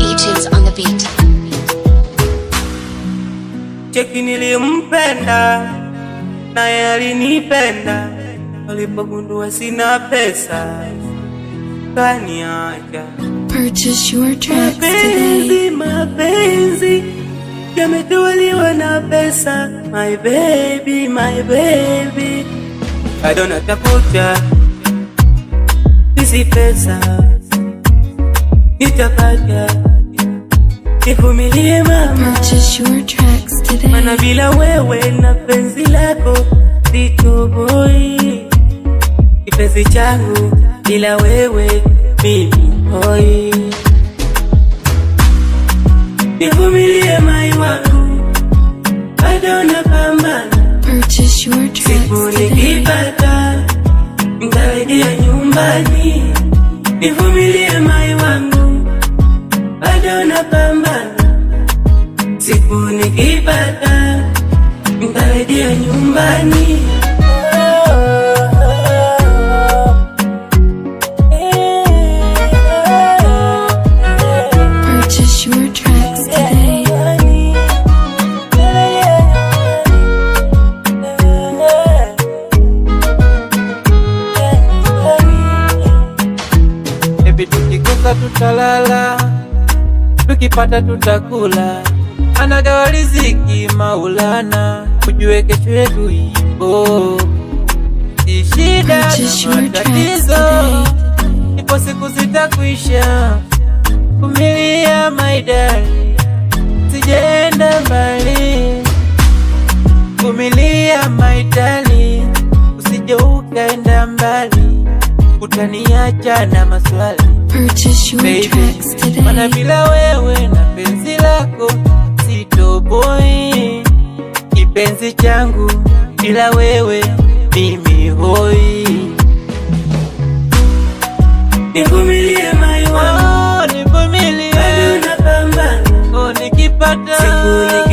Eaches on the beat. Cheki nilimpenda naye alinipenda, alipogundua sina pesa kaniacha. Purchase your tracks today. Mapenzi yametawaliwa na pesa. My baby, my baby, bado natafuta hizi pesa, nitapata, nivumilie mama. Purchase your tracks today. Mana bila wewe na penzi lako sitoboi, kipenzi changu bila wewe mimi hoi. Nivumilie mai wangu, bado napambana. Purchase your tracks siku today. nikipata nitarejea nyumbani. Nivumilie mai wangu, bado napambana. Siku nikipata nitarejea nyumbani. Purchase your tracks today. Baby, tukikosa tutalala, tukipata tutakula. Anagawa riziki Maulana, ujue kesho yetu ipo. Si shida na matatizo, ipo siku zitakuisha. Vumilia my darling, sijaenda mbali. Vumilia my darling, usije ukaenda mbali, utaniacha na maswali. Purchase your tracks today. Mana bila wewe na penzi lako sitoboi, kipenzi changu bila wewe mimi hoi. Nivumilie mai wangu, nivumilie, bado napambana. nikipata siku